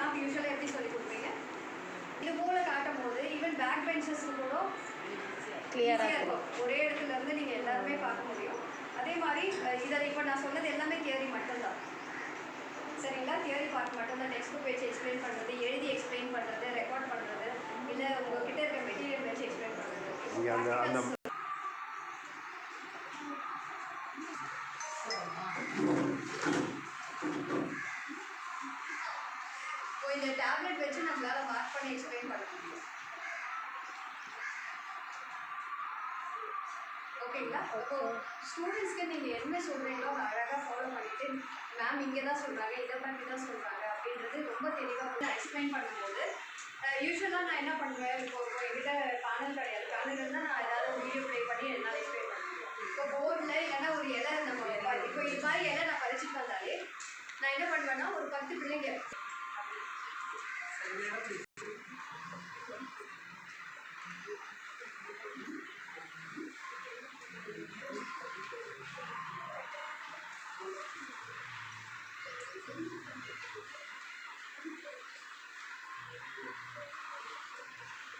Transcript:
Ma'am யூஸ்வலாக எப்படி சொல்லி கொடுப்பீங்க? இது போல காட்டும் போது ஈவன் பேக் பெஞ்சஸ் கூட கிளியராக இருக்கும். ஒரே இடத்துல இருந்து நீங்கள் எல்லாருமே பார்க்க முடியும். அதே மாதிரி இதை இப்போ நான் சொன்னது எல்லாமே தியரி மட்டும்தான், சரிங்களா? தியரி பார்ட் மட்டும்தான். டெக்ஸ்ட் புக் வச்சு எக்ஸ்பிளைன் பண்ணுறது, எழுதி எக்ஸ்பிளைன் பண்ணுறது, ரெக்கார்ட் பண்ணுறது, இல்லை உங்ககிட்ட இருக்க மெட்டீரியல் வச்சு எக்ஸ்பிளைன் பண்ணுறது. இந்த டேப்லெட் வச்சு நம்மளால் மார்க் பண்ணி எக்ஸ்பிளைன் பண்ண முடியும். ஓகேங்களா? இப்போ ஸ்டூடெண்ட்ஸ்க்கு நீங்கள் என்ன சொல்கிறீங்களோ அதை அழகாக ஃபாலோ பண்ணிவிட்டு மேம் இங்கே தான் சொல்கிறாங்க, இதை பண்ணி தான் சொல்கிறாங்க அப்படின்றது ரொம்ப தெளிவாக எக்ஸ்பிளைன் பண்ணும்போது யூஸ்வலாக நான் என்ன பண்ணுவேன், இப்போ என்கிட்ட பேனல் கிடையாது. பேனல் இருந்தால் நான் ஏதாவது வீடியோ ப்ளே பண்ணி என்னால் எக்ஸ்பிளைன் பண்ண முடியும். இப்போ போர்டில் இல்லைன்னா ஒரு இலை நம்ம இப்போ இது மாதிரி இலை நான் பறிச்சுட்டு வந்தாலே நான் என்ன பண்ணுவேன்னா ஒரு 10 பிள்ளைங்க